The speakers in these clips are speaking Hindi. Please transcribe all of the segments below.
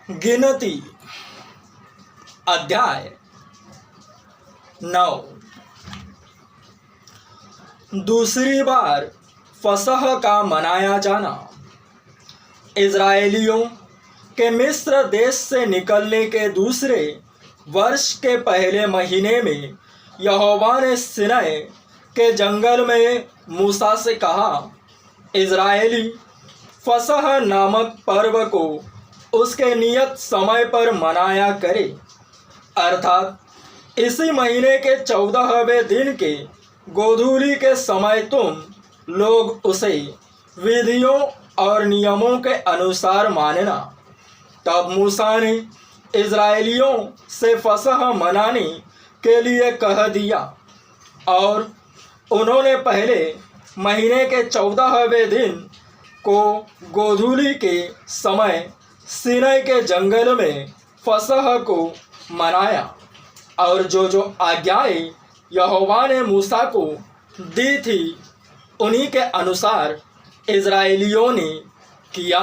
गिनती अध्याय 9। दूसरी बार फसह का मनाया जाना। इज़राइलियों के मिस्र देश से निकलने के दूसरे वर्ष के पहले महीने में यहोवा ने सीनै के जंगल में मूसा से कहा, इज़राइली फसह नामक पर्व को उसके नियत समय पर मनाया करे, अर्थात इसी महीने के 14वें दिन के गोधूली के समय तुम लोग उसे विधियों और नियमों के अनुसार मानना। तब मूसा ने इज़राइलियों से फसह मनाने के लिए कह दिया और उन्होंने पहले महीने के 14वें दिन को गोधूली के समय सीनै के जंगल में फसह को मनाया और जो आज्ञाएं यहोवा ने मूसा को दी थी उन्हीं के अनुसार इज़राइलियों ने किया।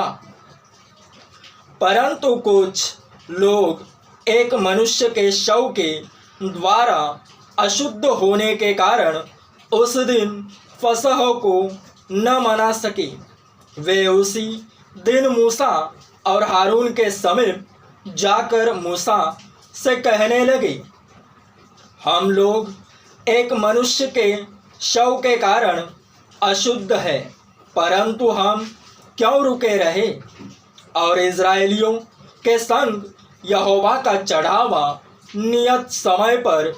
परंतु कुछ लोग एक मनुष्य के शव के द्वारा अशुद्ध होने के कारण उस दिन फसह को न मना सके। वे उसी दिन मूसा और हारून के समीप जाकर मूसा से कहने लगे, हम लोग एक मनुष्य के शव के कारण अशुद्ध है, परंतु हम क्यों रुके रहे और इज़राइलियों के संग यहोवा का चढ़ावा नियत समय पर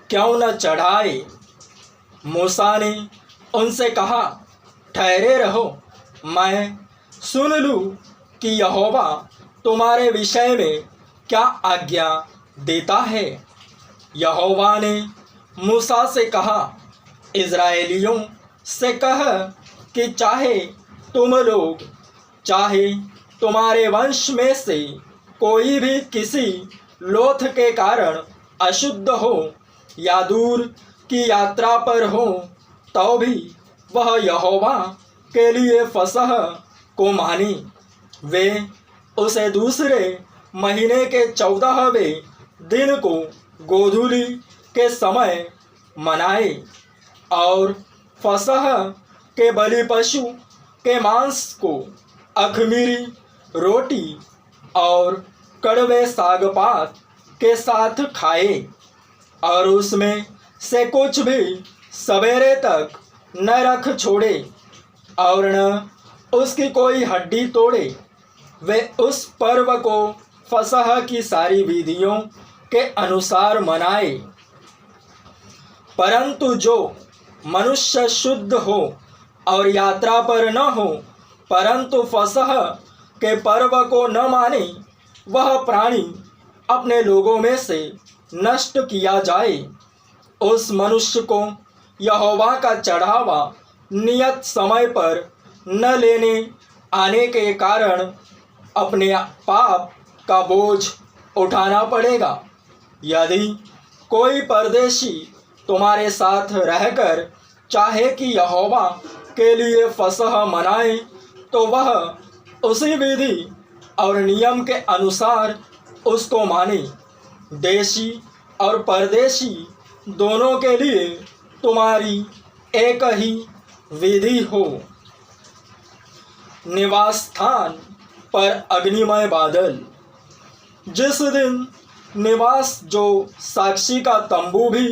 क्यों न चढ़ाए। मूसा ने उनसे कहा, ठहरे रहो, मैं सुन लूँ कि यहोवा तुम्हारे विषय में क्या आज्ञा देता है। यहोवा ने मूसा से कहा, इज़राइलियों से कह कि चाहे तुम लोग चाहे तुम्हारे वंश में से कोई भी किसी लोथ के कारण अशुद्ध हो या दूर की यात्रा पर हो, तो भी वह यहोवा के लिए फसह को माने। वे उसे दूसरे महीने के 14वें दिन को गोधूली के समय मनाए और फसह के बलि पशु के मांस को अख़मीरी रोटी और कड़वे सागपात के साथ खाए और उसमें से कुछ भी सवेरे तक न रख छोड़े और न उसकी कोई हड्डी तोड़े। वे उस पर्व को फसह की सारी विधियों के अनुसार मनाए। परंतु जो मनुष्य शुद्ध हो और यात्रा पर न हो परंतु फसह के पर्व को न माने, वह प्राणी अपने लोगों में से नष्ट किया जाए। उस मनुष्य को यहोवा का चढ़ावा नियत समय पर न लेने आने के कारण अपने पाप का बोझ उठाना पड़ेगा। यदि कोई परदेशी तुम्हारे साथ रहकर चाहे कि यहोवा के लिए फसह मनाए, तो वह उसी विधि और नियम के अनुसार उसको माने। देशी और परदेशी दोनों के लिए तुम्हारी एक ही विधि हो। निवास स्थान पर अग्निमय बादल। जिस दिन निवास, जो साक्षी का तंबू भी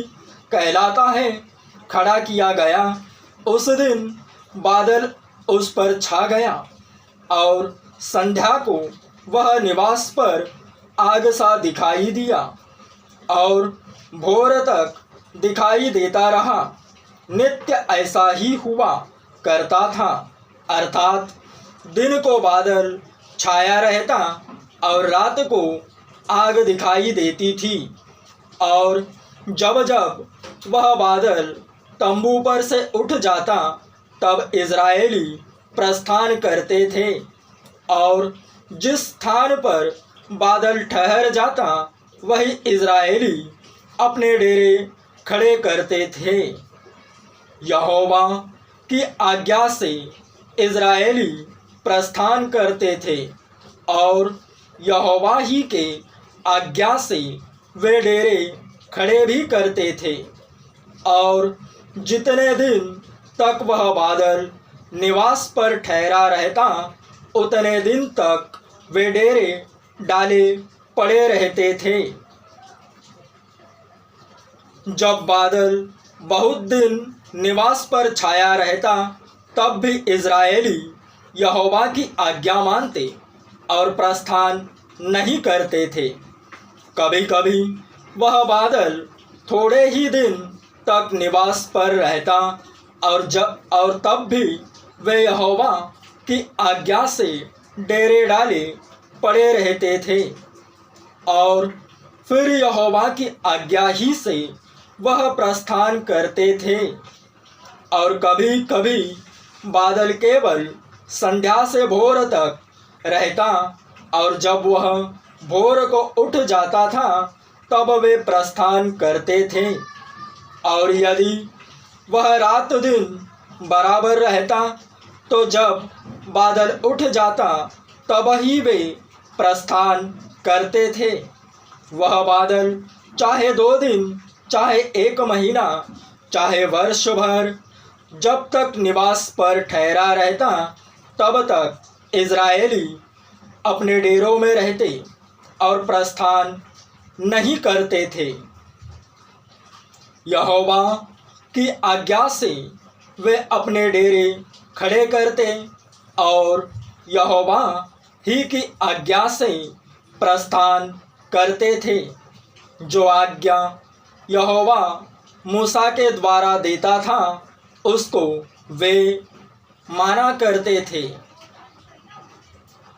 कहलाता है, खड़ा किया गया, उस दिन बादल उस पर छा गया और संध्या को वह निवास पर आग सा दिखाई दिया और भोर तक दिखाई देता रहा। नित्य ऐसा ही हुआ करता था, अर्थात दिन को बादल छाया रहता और रात को आग दिखाई देती थी। और जब जब वह बादल तंबू पर से उठ जाता, तब इज़राइली प्रस्थान करते थे और जिस स्थान पर बादल ठहर जाता, वही इज़राइली अपने डेरे खड़े करते थे। यहोवा की आज्ञा से इज़राइली प्रस्थान करते थे और यहोवा ही के आज्ञा से वे डेरे खड़े भी करते थे। और जितने दिन तक वह बादल निवास पर ठहरा रहता, उतने दिन तक वे डेरे डाले पड़े रहते थे। जब बादल बहुत दिन निवास पर छाया रहता, तब भी इज़राइली यहोवा की आज्ञा मानते और प्रस्थान नहीं करते थे। कभी कभी वह बादल थोड़े ही दिन तक निवास पर रहता, और तब भी वे यहोवा की आज्ञा से डेरे डाले पड़े रहते थे। और फिर यहोवा की आज्ञा ही से वह प्रस्थान करते थे। और कभी कभी बादल केवल संध्या से भोर तक रहता, और जब वह भोर को उठ जाता था, तब वे प्रस्थान करते थे। और यदि वह रात दिन बराबर रहता, तो जब बादल उठ जाता, तब ही वे प्रस्थान करते थे। वह बादल चाहे 2 दिन, चाहे 1 महीना, चाहे वर्ष भर, जब तक निवास पर ठहरा रहता, तब तक इज़राइली अपने डेरों में रहते और प्रस्थान नहीं करते थे। यहोवा की आज्ञा से वे अपने डेरे खड़े करते और यहोवा ही की आज्ञा से प्रस्थान करते थे। जो आज्ञा यहोवा मूसा के द्वारा देता था, उसको वे माना करते थे।